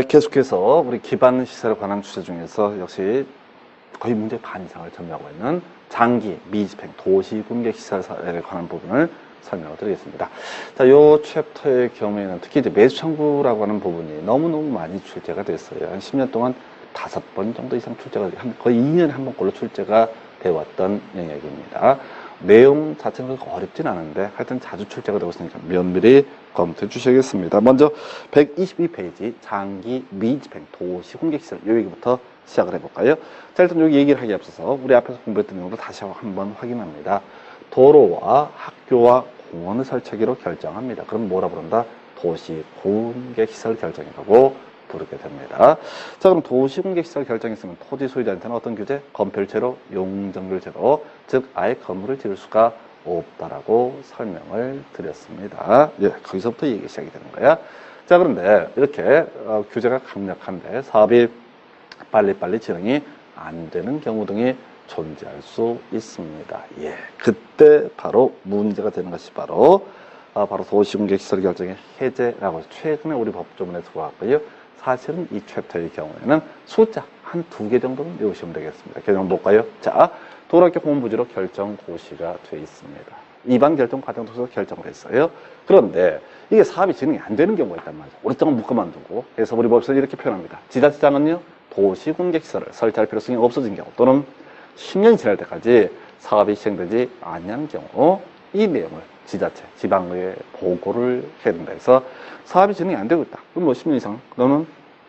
계속해서 우리 기반 시설에 관한 주제 중에서 역시 거의 문제 반 이상을 점유하고 있는 장기 미집행 도시 군계 시설에 관한 부분을 설명을 드리겠습니다. 자, 요 챕터의 경우에는 특히 이제 매수 청구라고 하는 부분이 너무너무 많이 출제가 됐어요. 한 10년 동안 5번 정도 이상 출제가, 거의 2년에 한 번꼴로 출제가 되어왔던 영역입니다. 내용 자체는 그렇게 어렵진 않은데 하여튼 자주 출제가 되고 있으니까 면밀히 검토해 주셔야겠습니다. 먼저 122페이지 장기 미집행 도시 공개시설 이 얘기부터 시작을 해볼까요? 자, 일단 여기 얘기를 하기에 앞서서 우리 앞에서 공부했던 내용도 다시 한번 확인합니다. 도로와 학교와 공원을 설치하기로 결정합니다. 그럼 뭐라 부른다? 도시 공개시설 결정이라고 부르게 됩니다. 자, 그럼 도시공개시설 결정했으면 토지 소유자한테는 어떤 규제? 건폐율제로, 용적률제로, 즉 아예 건물을 지을 수가 없다라고 설명을 드렸습니다. 예, 거기서부터 얘기 시작이 되는 거야. 자, 그런데 이렇게 규제가 강력한데 사업이 빨리빨리 진행이 안 되는 경우 등이 존재할 수 있습니다. 예, 그때 바로 문제가 되는 것이 바로 도시공개시설 결정의 해제라고 최근에 우리 법조문에 들어왔고요. 사실은 이 챕터의 경우에는 숫자 한 2개 정도는 외우시면 되겠습니다. 개정 볼까요? 자, 도로학교 공원부지로 결정 고시가 되어 있습니다. 이반 결정 과정 통해서 결정을 했어요. 그런데 이게 사업이 진행이 안 되는 경우가 있단 말이죠. 오랫동안 묶어만두고. 그래서 우리 법에서는 이렇게 표현합니다. 지자체장은요, 도시공개시설을 설치할 필요성이 없어진 경우 또는 10년이 지날 때까지 사업이 시행되지 않는 경우 이 내용을 지자체, 지방의회에 보고를 해야 된다 해서 사업이 진행이 안 되고 있다. 그럼 뭐 10년 이상 너는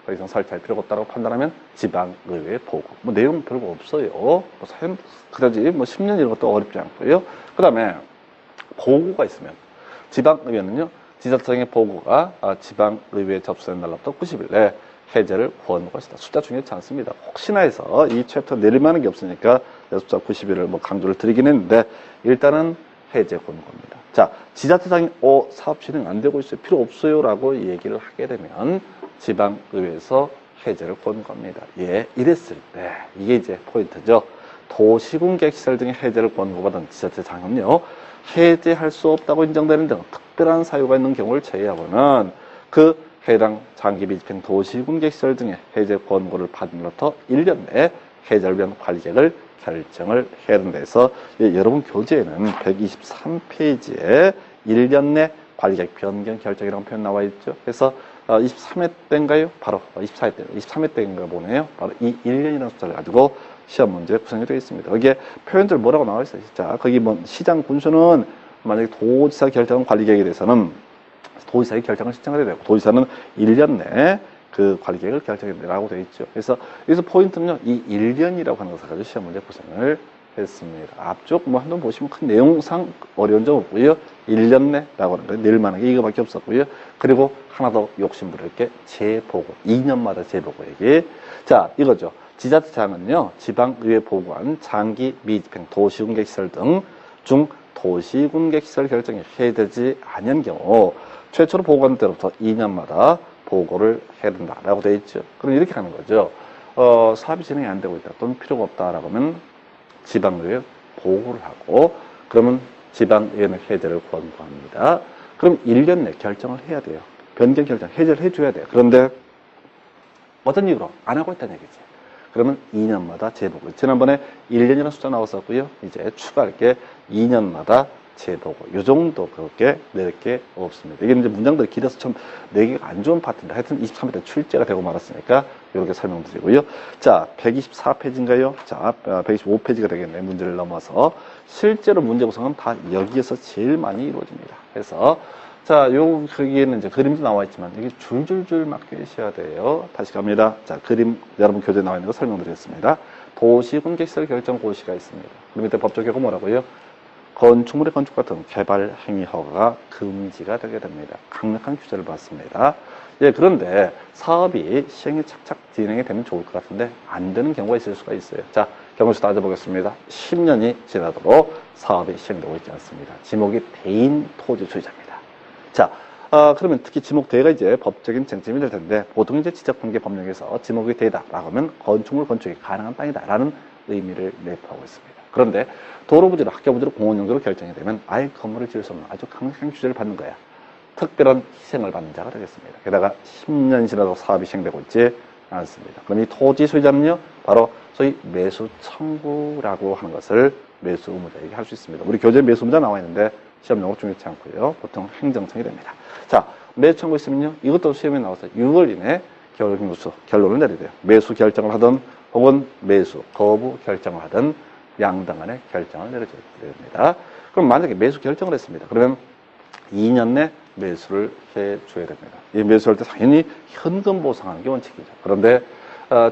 더 이상 설치할 필요가 없다고 판단하면 지방의회에 보고. 뭐 내용 별거 없어요. 뭐 사연 그다지 뭐 10년 이런 것도 어렵지 않고요. 그 다음에 보고가 있으면 지방의회는요, 지자체장의 보고가 지방의회에 접수된 날로부터 90일 내에 해제를 권고할 것이다. 숫자 중요하지 않습니다. 혹시나 해서 이 챕터 내릴만한 게 없으니까 숫자 90일을 뭐 강조를 드리긴 했는데 일단은 해제 권고입니다. 자, 지자체장이 사업 진행 안 되고 있어요. 필요 없어요. 라고 얘기를 하게 되면 지방의회에서 해제를 권고합니다. 예, 이랬을 때 이게 이제 포인트죠. 도시공개시설 등의 해제를 권고받은 지자체장은요, 해제할 수 없다고 인정되는 등 특별한 사유가 있는 경우를 제외하고는 그 해당 장기미집행 도시공개시설 등의 해제 권고를 받은 후부터 1년 내에 해제를 위한 관리계획을 결정을 해야 된다 해서 여러분 교재에는 123페이지에 1년 내 관리계획 변경 결정이라는 표현 나와 있죠. 그래서 23회 때인가요? 바로 24회 때, 23회 때인가 보네요. 바로 이 1년이라는 숫자를 가지고 시험 문제에 구성이 되어 있습니다. 거기에 표현들 뭐라고 나와 있어요. 자, 거기 뭐 시장 군수는 만약에 도지사 결정 관리계획에 대해서는 도지사의 결정을 신청해야 되고 도지사는 1년 내에 그 관리계획을 결정해라고 되어 있죠. 그래서 여기서 포인트는요, 이 1년이라고 하는 것을 가지고 시험 문제 구성을 했습니다. 앞쪽 뭐 한번 보시면 큰 내용상 어려운 점 없고요. 1년 내라고 하는 거예요. 내릴만한 게 이거밖에 없었고요. 그리고 하나 더 욕심부릴 게 재보고, 2년마다 재보고 얘기. 자, 이거죠. 지자체장은요, 지방의회 보고한 장기 미집행 도시공개시설 등 중 도시공개시설 결정이 해제되지 않은 경우 최초로 보고한 때로부터 2년마다 보고를 해야 된다라고 되어 있죠. 그럼 이렇게 하는 거죠. 사업이 진행이 안 되고 있다 또는 필요가 없다라고 하면 지방의회에 보고를 하고, 그러면 지방의회는 해제를 권고합니다. 그럼 1년 내 결정을 해야 돼요. 변경 결정, 해제를 해줘야 돼요. 그런데 어떤 이유로 안 하고 있다는 얘기지. 그러면 2년마다 재보고. 지난번에 1년이라는 숫자 나왔었고요. 이제 추가할 게 2년마다 재보고. 요 정도 그렇게 낼 게 없습니다. 이게 이제 문장들이 길어서 좀 내기가 안 좋은 파트인데 하여튼 23회 때 출제가 되고 말았으니까 이렇게 설명드리고요. 자, 124페이지인가요? 자, 125페이지가 되겠네. 문제를 넘어서. 실제로 문제 구성은 다 여기에서 제일 많이 이루어집니다. 그래서 자, 거기에는 이제 그림도 나와 있지만 이게 줄줄줄 맡기셔야 돼요. 다시 갑니다. 자, 그림 여러분 교재에 나와 있는 거 설명드리겠습니다. 도시공개시설 결정 고시가 있습니다. 그 밑에 법적 결과 뭐라고요? 건축물의 건축 같은 개발 행위 허가가 금지가 되게 됩니다. 강력한 규제를 받습니다. 예, 그런데 사업이 시행이 착착 진행이 되면 좋을 것 같은데 안 되는 경우가 있을 수가 있어요. 자, 경우수 따져보겠습니다. 10년이 지나도록 사업이 시행되고 있지 않습니다. 지목이 대인 토지 소유자입니다. 자, 그러면 특히 지목대가 이제 법적인 쟁점이 될 텐데 보통 이제 지적관계 법령에서 지목이 대다라고 하면 건축물 건축이 가능한 땅이다라는 의미를 내포하고 있습니다. 그런데 도로 부지로 학교 부지로 공원 용도로 결정이 되면 아예 건물을 지을 수 없는 아주 강력한 규제를 받는 거야. 특별한 희생을 받는 자가 되겠습니다. 게다가 10년이 지나도 사업이 시행되고 있지 않습니다. 그럼 이 토지 소유자는요, 바로 소위 매수 청구라고 하는 것을 매수 의무자에게 할 수 있습니다. 우리 교재 매수 의무자 나와 있는데 시험 용어 중요치 않고요. 보통 행정청이 됩니다. 자, 매수 청구 있으면요, 이것도 시험에 나와서 6월 이내 결론을 내려야 돼요. 매수 결정을 하든 혹은 매수 거부 결정을 하든 양당 간의 결정을 내려줘야 됩니다. 그럼 만약에 매수 결정을 했습니다. 그러면 2년 내 매수를 해줘야 됩니다. 이 매수할 때 당연히 현금 보상하는 게 원칙이죠. 그런데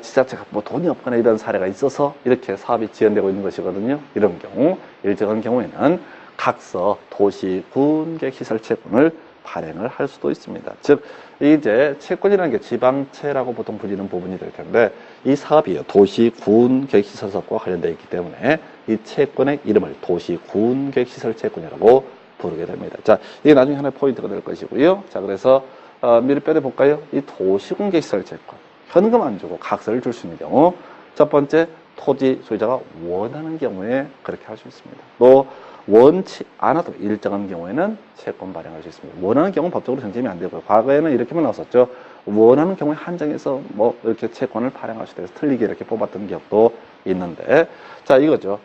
지자체가 뭐 돈이 없거나 이런 사례가 있어서 이렇게 사업이 지연되고 있는 것이거든요. 이런 경우, 일정한 경우에는 각서, 도시, 군, 계획, 시설 채권을 발행을 할 수도 있습니다. 즉, 이제 채권이라는 게 지방채라고 보통 불리는 부분이 될 텐데, 이 사업이 도시, 군, 계획, 시설 사업과 관련되어 있기 때문에 이 채권의 이름을 도시, 군, 계획, 시설 채권이라고 부르게 됩니다. 자, 이게 나중에 하나의 포인트가 될 것이고요. 자, 그래서 미리 빼볼까요? 이 도시, 군, 계획, 시설 채권. 현금 안 주고 각서를 줄 수 있는 경우, 첫 번째, 토지 소유자가 원하는 경우에 그렇게 할 수 있습니다. 또 원치 않아도 일정한 경우에는 채권 발행할 수 있습니다. 원하는 경우는 법적으로 정지하면 안 되고요. 과거에는 이렇게만 나왔었죠. 원하는 경우에 한정해서 뭐 이렇게 채권을 발행할 수 있어서 틀리게 이렇게 뽑았던 기억도 있는데, 자, 이거죠.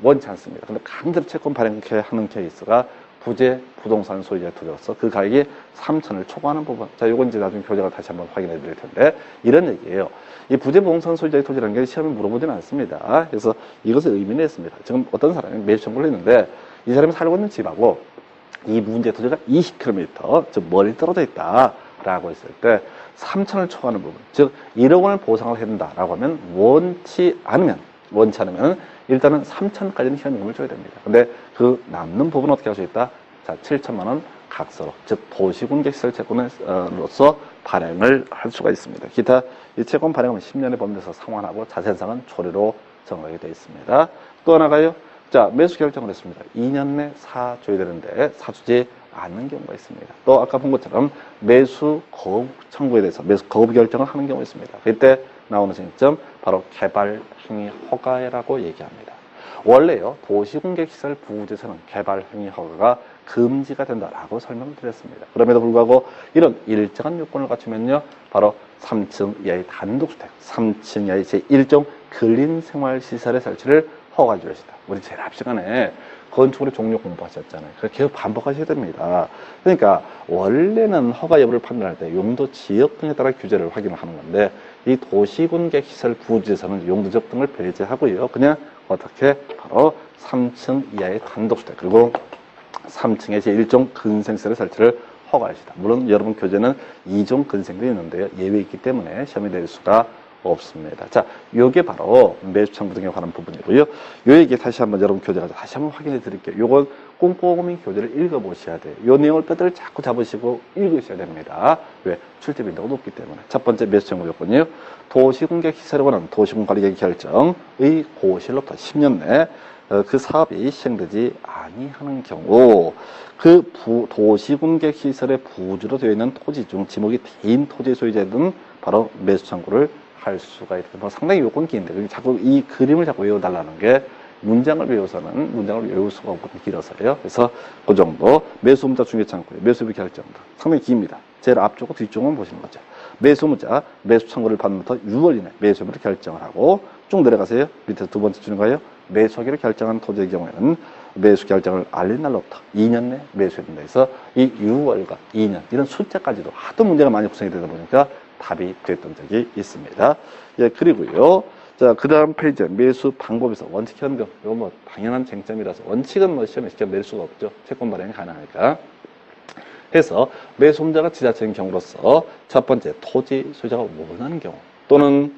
원치 않습니다. 근데 강제로 채권 발행하는 케이스가 부재 부동산 소유자의 토지로서 그 가격이 3천을 초과하는 부분. 자, 요건 이제 나중에 교재가 다시 한번 확인해 드릴 텐데, 이런 얘기예요. 이 부재 부동산 소유자의 토지라는 게 시험에 물어보지는 않습니다. 그래서 이것을 의미는 했습니다. 지금 어떤 사람이 매수 청구를 했는데, 이 사람이 살고 있는 집하고 이 문제 토지가 20km, 즉 멀리 떨어져 있다라고 했을 때 3천을 초과하는 부분, 즉 1억 원을 보상을 해야 된다라고 하면 원치 않으면 일단은 3천까지는 현금을 줘야 됩니다. 근데 그 남는 부분은 어떻게 할 수 있다? 자, 7천만 원 각서로, 즉 도시군계시설 채권으로서 발행을 할 수가 있습니다. 기타 이 채권 발행은 10년에 법률에서 상환하고 자세한 사항은 조례로 정하게 되어 있습니다. 또 하나가요. 자, 매수 결정을 했습니다. 2년 내 사줘야 되는데 사주지 않는 경우가 있습니다. 또 아까 본 것처럼 매수 거부 청구에 대해서 매수 거부 결정을 하는 경우가 있습니다. 그때 나오는 쟁점 바로 개발 행위 허가라고 얘기합니다. 원래요, 도시공개시설 부지에서는 개발 행위 허가가 금지가 된다라고 설명을 드렸습니다. 그럼에도 불구하고 이런 일정한 요건을 갖추면요, 바로 3층 이하의 단독주택, 3층 이하의 제1종 근린생활시설의 설치를 허가해 주시다. 우리 제일 앞 시간에 건축물의 종류 공부하셨잖아요. 그렇게 계속 반복하셔야 됩니다. 그러니까 원래는 허가 여부를 판단할 때 용도 지역 등에 따라 규제를 확인을 하는 건데, 이 도시군객 시설 부지에서는 용도 지역 등을 배제하고요. 그냥 어떻게 바로 3층 이하의 단독주택, 그리고 3층에 제1종 근생시설의 설치를 허가하시다. 물론 여러분 교재는 2종 근생도 있는데요, 예외 있기 때문에 시험에 낼 수가 없습니다. 자, 요게 바로 매수 청구 등에 관한 부분이고요. 요 얘기 다시 한번 여러분 교재가 다시 한번 확인해 드릴게요. 요건 꼼꼼히 교재를 읽어보셔야 돼요. 요 내용을 뼈대를 자꾸 잡으시고 읽으셔야 됩니다. 왜? 출제 빈도가 높기 때문에. 첫 번째 매수 청구 요건이요. 도시공개 시설에 관한 도시공관리계획 결정의 고실로부터 10년 내 그 사업이 시행되지 아니하는 경우, 그 도시공개 시설의 부주로 되어 있는 토지 중 지목이 대인 토지 소유자들은 바로 매수 청구를 할 수가 있다. 뭐 상당히 요건 긴데, 자꾸 이 그림을 자꾸 외워달라는 게, 문장을 외워서는 문장을 외울 수가 없거든요. 길어서요. 그래서 그 정도. 매수 의무자 중요치 않고요. 매수 의무 결정도 상당히 깁니다. 제일 앞쪽과 뒤쪽만 보시는 거죠. 매수 의무자 매수 청구를 받는부터 6월 이내 매수 의무를 결정을 하고 쭉 내려가세요. 밑에 두 번째 주는가요? 매수하기로 결정한 토지의 경우에는 매수 결정을 알린 날로부터 2년 내 매수해야 된다 해서 이 6월과 2년 이런 숫자까지도 하도 문제가 많이 구성이 되다 보니까 답이 됐던 적이 있습니다. 예, 그리고요. 자, 그 다음 페이지에 매수 방법에서 원칙 현금. 이거 뭐 당연한 쟁점이라서 원칙은 뭐 시험에 직접 낼 수가 없죠. 채권 발행이 가능하니까. 해서 매수 의무자가 지자체인 경우로서 첫 번째 토지 소유자가 원하는 경우 또는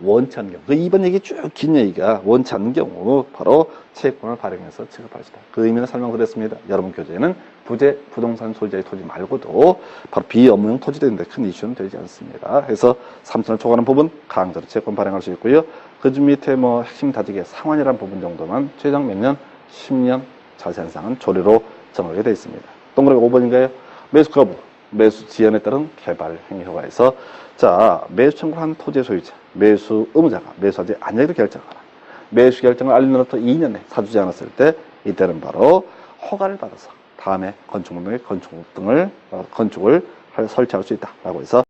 원치 않는 경우. 그 이번 얘기 쭉 긴 얘기가 원치 않는 경우 바로 채권을 발행해서 취급하시다. 그 의미는 설명드렸습니다. 여러분 교재에는 부재 부동산 소유자의 토지 말고도 바로 비업무용 토지도 있는데 큰 이슈는 되지 않습니다. 해서 3천을 초과하는 부분 강제로 채권 발행할 수 있고요. 그 밑에 뭐 핵심 다지기의 상환이라는 부분 정도만 최장 몇 년? 10년. 자세한 사항은 조례로 정하게 되어 있습니다. 동그라미 5번인가요? 매수 거부, 매수 지연에 따른 개발 행위 허가에서 자, 매수 청구한 토지 소유자, 매수 의무자가 매수하지 않냐기로 결정하라. 매수 결정을 알린 날부터 2년 내 사주지 않았을 때 이때는 바로 허가를 받아서 다음에 건축물 및 건축 등을 건축을 설치할 수 있다라고 해서